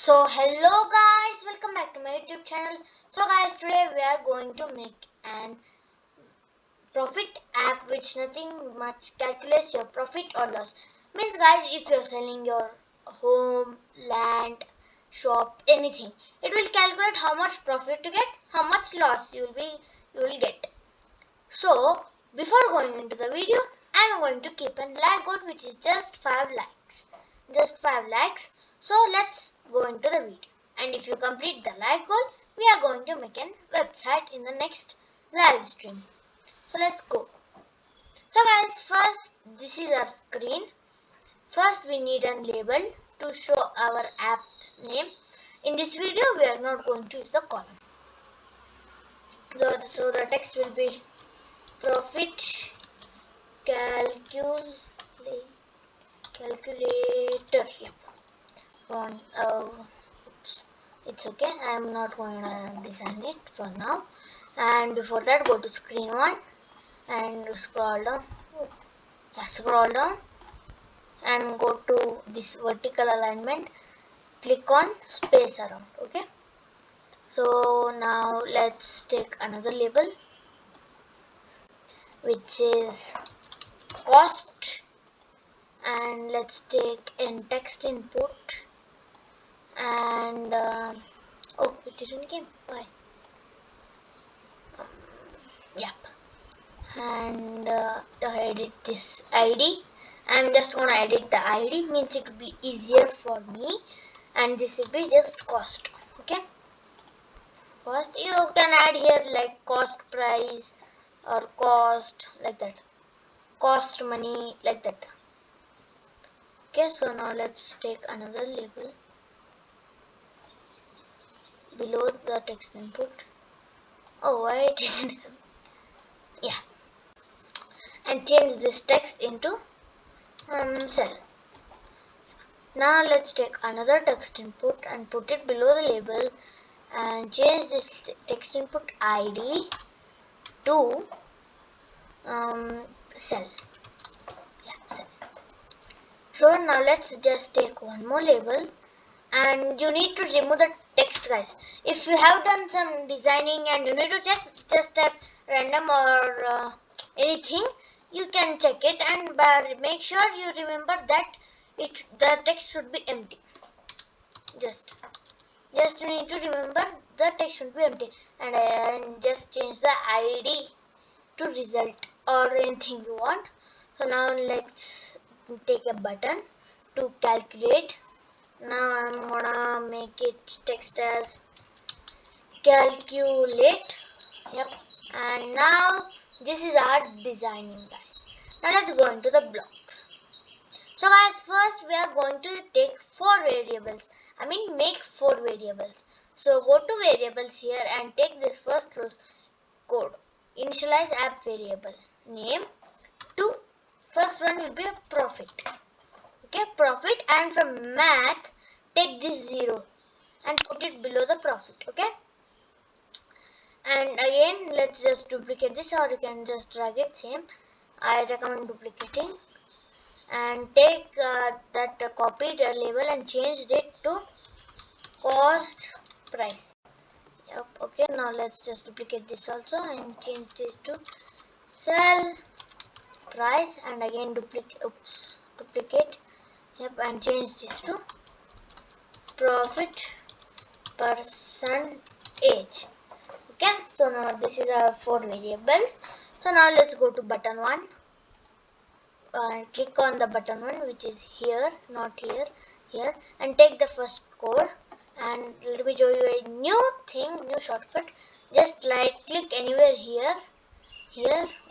So hello guys, welcome back to my YouTube channel. So guys, today we are going to make an profit app which nothing much calculates your profit or loss. Means guys, if you're selling your home, land, shop, anything, it will calculate how much profit you get, how much loss you will get. So before going into the video, I am going to keep a like goal which is just 5 likes. Just 5 likes. So let's go into the video. And if you complete the like goal, we are going to make a website in the next live stream. So let's go. So guys, first this is our screen. First we need a label to show our app name. In this video we are not going to use the column. So the text will be profit calculator. Yep. Oops. It's okay. I am not going to design it for now. And before that, go to screen 1 and scroll down. Yeah, scroll down and go to this vertical alignment. Click on space around. Okay. So now let's take another label, which is cost, and let's take in text input. And oh, it didn't came. Why? Yep. And edit this ID. I'm just gonna edit the ID, means it will be easier for me. And this will be just cost. Okay. Cost, you can add here like cost price or cost, like that. Cost money, like that. Okay. So now let's take another label below the text input. Oh, why it isn't? Yeah. And change this text into cell. Now let's take another text input and put it below the label and change this text input ID to cell. Yeah, cell. So now let's just take one more label, and you need to remove the text, guys. If you have done some designing and you need to check, just type random or anything, you can check it, and make sure you remember that the text should be empty. Just you need to remember the text should be empty, and just change the ID to result or anything you want. So now let's take a button to calculate. Now I'm gonna make it text as calculate. Yep. And now this is our designing, guys. Now let's go into the blocks. So guys, first we are going to take 4 variables. Make 4 variables. So go to variables here and take this first row's code. Initialize app variable name to first one will be a profit. Okay, profit, and from math take this 0 and put it below the profit. Okay. And again let's just duplicate this, or you can just drag it same. I recommend duplicating. And take that copied label and changed it to cost price. Yep. Okay, now let's just duplicate this also and change this to sell price, and again duplicate. Yep. And change this to profit percentage. Okay, so now this is our 4 variables. So now let's go to button 1. Click on the button 1, which is here, not here, here, and take the first code. And let me show you a new shortcut. Just right click anywhere here,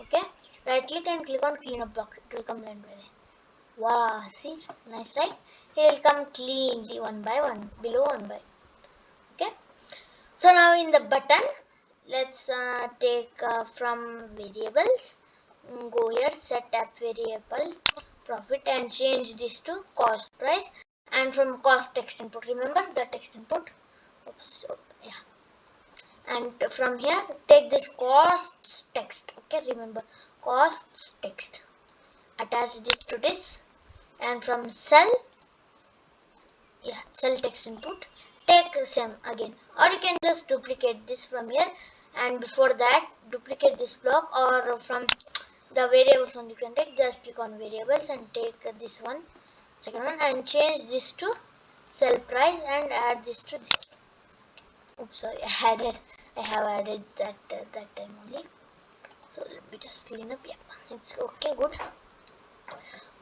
okay, right click and click on cleanup box. It will come right away. Wow, see, nice, right? It will come cleanly one by one, below one by. Okay, so now in the button, let's take from variables. Go here, set app variable profit, and change this to cost price, and from cost text input, remember the text input. Yeah. And from here take this cost text. Okay, remember cost text, attach this to this, and from cell cell text input. Take same again, or you can just duplicate this from here, and before that duplicate this block, or from the variables one you can take. Just click on variables and take this one, second one, and change this to sell price and add this to this. Oops, sorry, I have added that time only. So let me just clean up. Yeah, it's okay, good.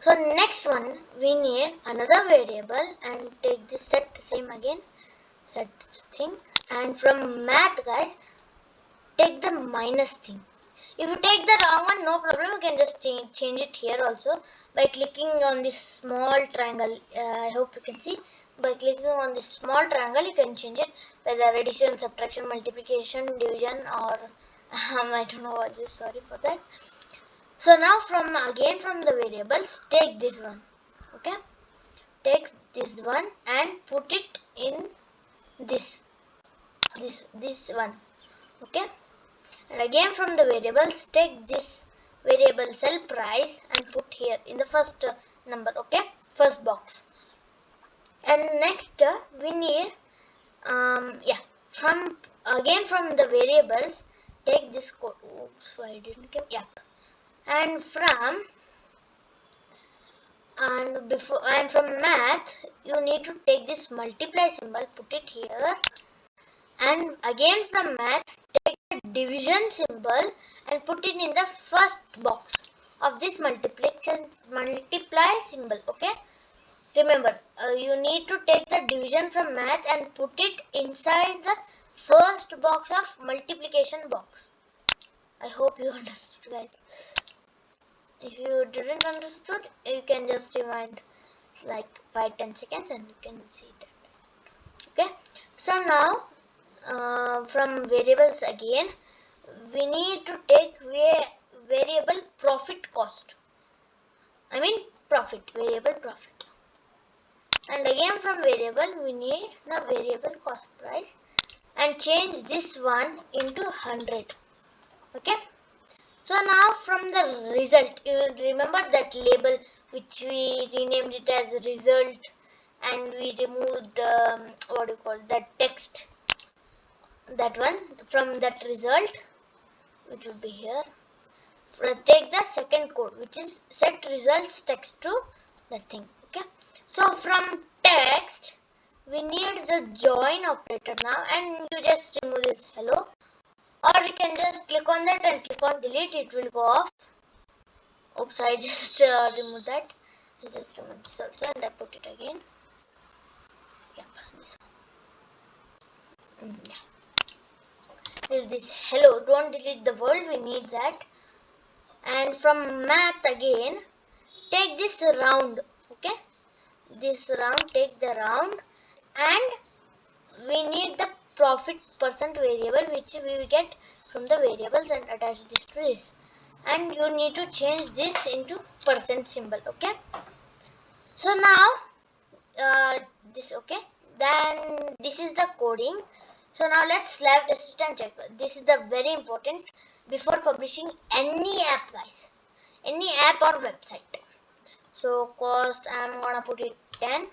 So next one we need another variable and take this set, same again, set thing, and from math guys take the minus thing. If you take the wrong one, no problem, you can just change it here also by clicking on this small triangle. I hope you can see. By clicking on this small triangle you can change it, whether addition, subtraction, multiplication, division, or I don't know what this, sorry for that. So now from the variables take this one, okay, take this one and put it in this one, okay, and again from the variables take this variable sell price and put here in the first number, okay, first box. And next we need from the variables take this code. Oops, I didn't get, and from math you need to take this multiply symbol, put it here, and again from math take the division symbol and put it in the first box of this multiply symbol, okay. Remember, you need to take the division from math and put it inside the first box of multiplication box. I hope you understood, guys. If you didn't understood, you can just rewind like 5-10 seconds and you can see that. Okay, so now from variables again we need to take variable profit cost, variable profit, and again from variable we need the variable cost price and change this one into 100, okay. So now from the result, you remember that label which we renamed it as result, and we removed that text, that one from that result, which would be here. Take the second code, which is set results text to that thing, okay. So from text we need the join operator now, and you just remove this hello, or you can just click on that and click on delete, it will go off. Oops, I just removed that. I just removed this also and I put it again. Yep, this one. Is this hello, don't delete the word, we need that. And from math again take this round, okay, this round, take the round, and we need the profit percent variable which we will get from the variables and attach this to this, and you need to change this into percent symbol, okay. So now this, okay, then this is the coding. So now let's live test it and check. This is the very important before publishing any app, guys, any app or website. So cost I'm gonna put it 10,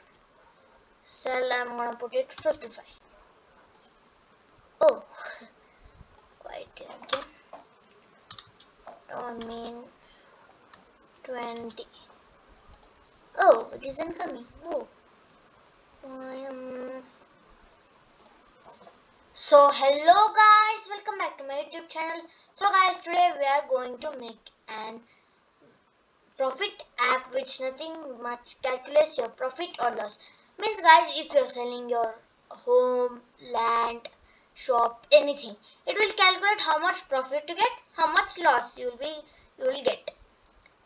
sell I'm gonna put it 55. Oh, quite again. Don't mean 20. Oh, it isn't coming. Oh, so hello guys, welcome back to my YouTube channel. So guys, today we are going to make an profit app which nothing much calculates your profit or loss. Means guys, if you're selling your home, land, shop, anything, it will calculate how much profit you get, how much loss you will get.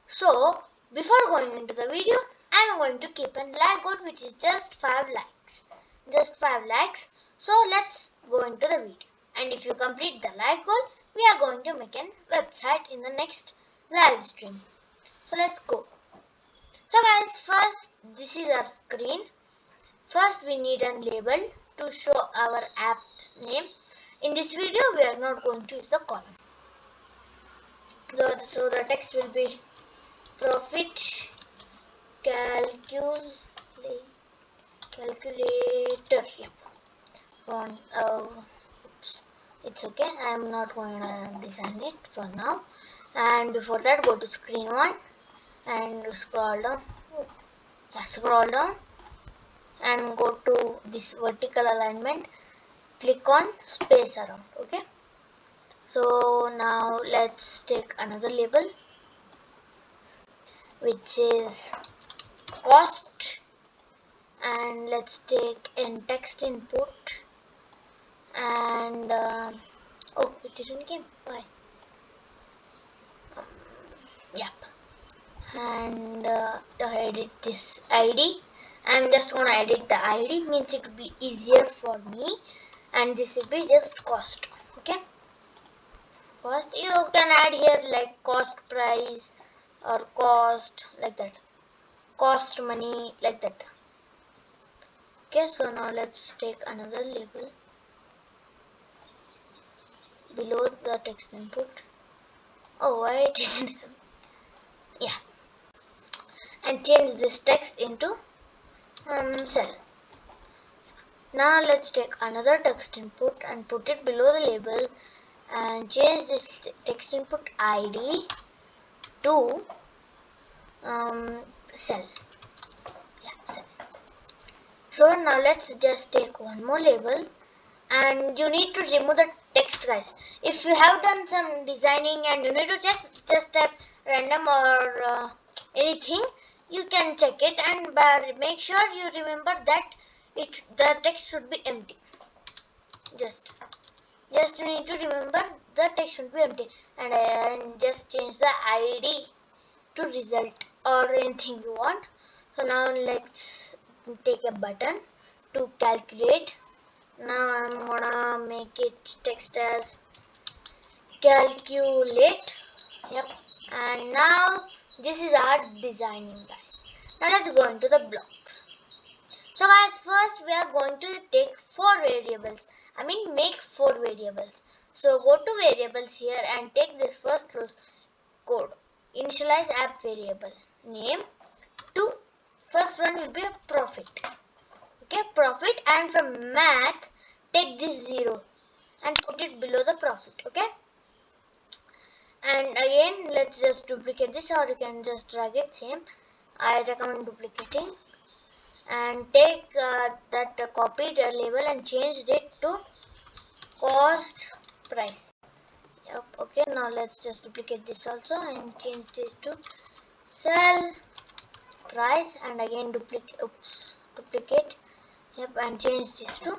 So before going into the video, I am going to keep a like goal which is just 5 likes. Just 5 likes. So let's go into the video. And if you complete the like goal, we are going to make a website in the next live stream. So let's go. So guys, first this is our screen. First we need a label to show our app name. In this video we are not going to use the column. So the text will be profit calculation calculator. Yep. Oops, it's okay. I am not going to design it for now. And before that, go to screen 1 and scroll down. Yeah, scroll down and go to this vertical alignment. Click on space around. Okay. So now let's take another label, which is cost, and let's take in text input, and oh, it didn't came. Why? Yep. And edit this ID. I'm just gonna edit the ID, means it will be easier for me, and this will be just cost. Okay. Cost, you can add here like cost price or cost, like that, cost money, like that. Okay, so now let's take another label below the text input. Oh, why it isn't? Yeah, and change this text into cell. Now let's take another text input and put it below the label and change this text input ID to cell. Yeah, cell. So now let's just take one more label, and you need to remove the text, guys. If you have done some designing and you need to check, just type random or anything, you can check it, and make sure you remember that the text should be empty. Just you need to remember the text should be empty, and just change the ID to result or anything you want. So now let's take a button to calculate. Now I'm gonna make it text as calculate. Yep. And now this is our designing, guys. Now let's go into the blocks. So guys, first we are going to take make 4 variables. So go to variables here and take this first row's code. Initialize app variable name to first one will be a profit. Okay, profit, and from math take this 0 and put it below the profit. Okay, and again let's just duplicate this, or you can just drag it same. I recommend duplicating, and take that copied label and changed it to cost price. Yep. Okay, now let's just duplicate this also and change this to sell price, and again duplicate. Yep, and change this to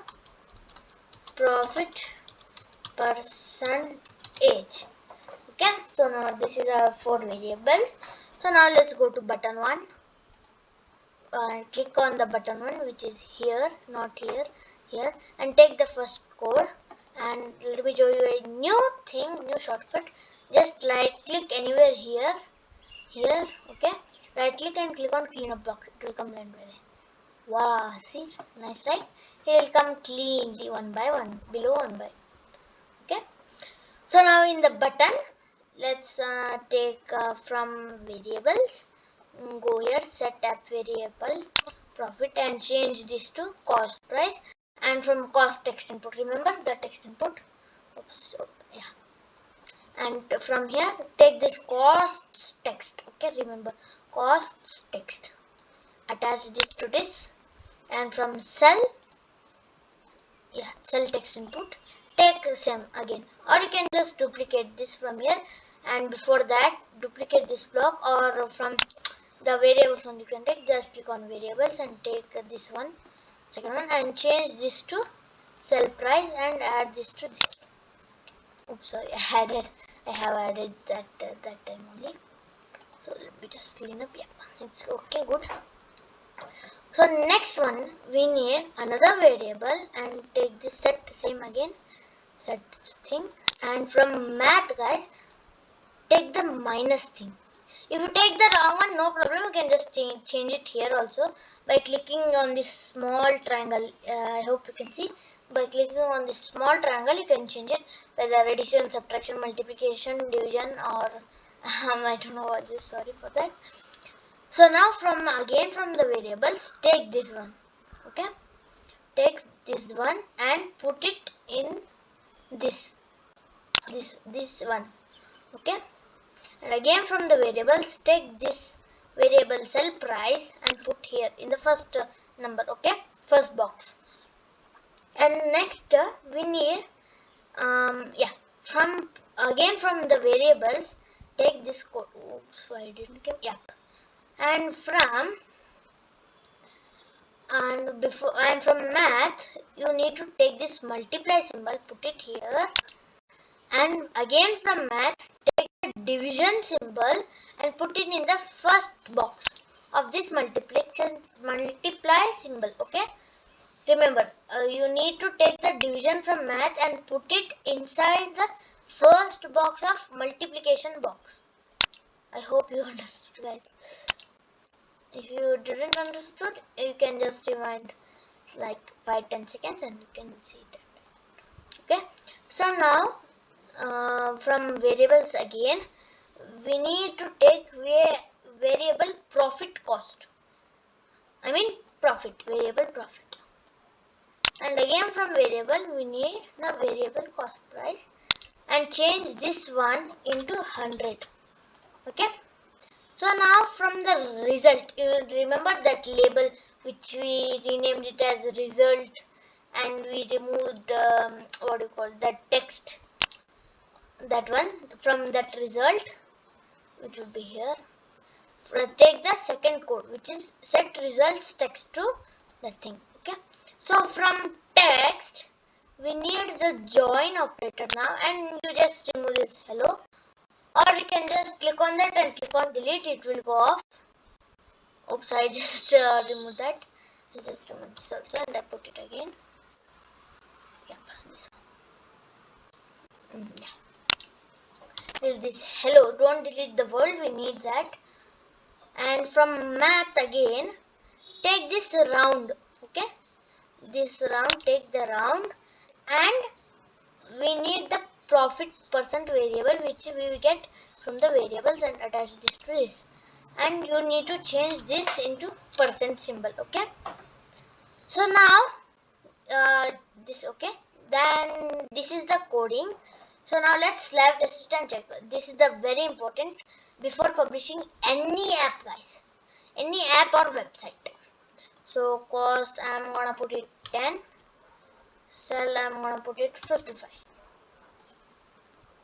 profit percentage. Okay, so now this is our 4 variables. So now let's go to button 1 and click on the button 1, which is here, not here, here, and take the first code. And let me show you a new shortcut. Just right click anywhere here, okay, right click and click on cleanup box. It will come blend. Wow, see, nice, right? It will come cleanly one by one, below one by. Okay, so now in the button, let's take from variables, go here, set app variable profit, and change this to cost price, and from cost text input, remember the text input. Oops, yeah, and from here take this cost text. Okay, remember cost text, attach this to this, and from cell, yeah, cell text input, take the same again, or you can just duplicate this from here, and before that duplicate this block, or from the variables one you can take, just click on variables and take this one, second one, and change this to sell price and add this to this. Oops, sorry, I have added that that time only. So let me just clean up. Yeah, it's okay, good. So next one we need another variable, and take this set, same again, set thing, and from math, guys, take the minus thing. If you take the wrong one, no problem, you can just change it here also by clicking on this small triangle. I hope you can see. By clicking on this small triangle, you can change it, whether addition, subtraction, multiplication, division, or I don't know what this, sorry for that. So now from the variables, take this one. Okay, take this one and put it in this one. Okay, and again from the variables take this variable sell price and put here in the first number. Okay, first box. And next we need from the variables take this code. Oops, why didn't come? Yeah, and from math you need to take this multiply symbol, put it here, and again from math take the division symbol and put it in the first box of this multiply symbol. Okay, remember you need to take the division from math and put it inside the first box of multiplication box. I hope you understood, guys. If you didn't understood, you can just rewind like 5-10 seconds and you can see that. Okay, so now from variables again we need to take variable profit cost. I mean variable profit. And again from variable we need the variable cost price and change this one into 100. Okay, so now from the result, you remember that label which we renamed it as result and we removed that text, that one. From that result which would be here, take the second code which is set results text to that thing. Okay, so from text we need the join operator now, and you just remove this hello, or you can just click on that and click on delete, it will go off. Oops, I just removed that. I just removed this also and I put it again. Yep, this one. Yeah. Is this hello, don't delete the world, we need that. And from math again take this round. Okay, this round, take the round, and we need the profit percent variable which we will get from the variables and attach this to this, and you need to change this into percent symbol. Okay, so now this. Okay, then this is the coding. So now let's live test it and check. This is the very important before publishing any app, guys, any app or website. So cost I'm gonna put it 10, sell I'm gonna put it 55.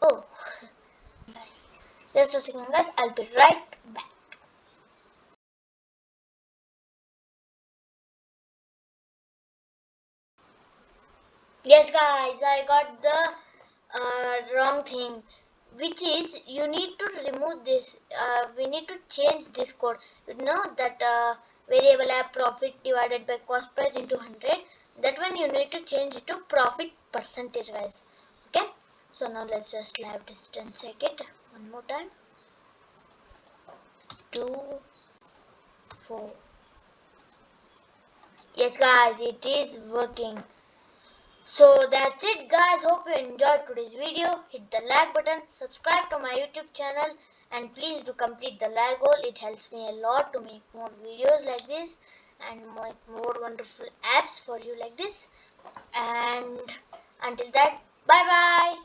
Oh, just a second, guys, I'll be right back. Yes, guys, I got the wrong thing, which is you need to remove this. We need to change this code. You know that variable app profit divided by cost price into 100. That one you need to change it to profit percentage, guys. Okay, so now let's just live test and check it one more time. 2, 4. Yes, guys, it is working. So that's it, guys. Hope you enjoyed today's video. Hit the like button, subscribe to my YouTube channel, and please do complete the like goal. It helps me a lot to make more videos like this and make more wonderful apps for you like this. And until that, bye bye.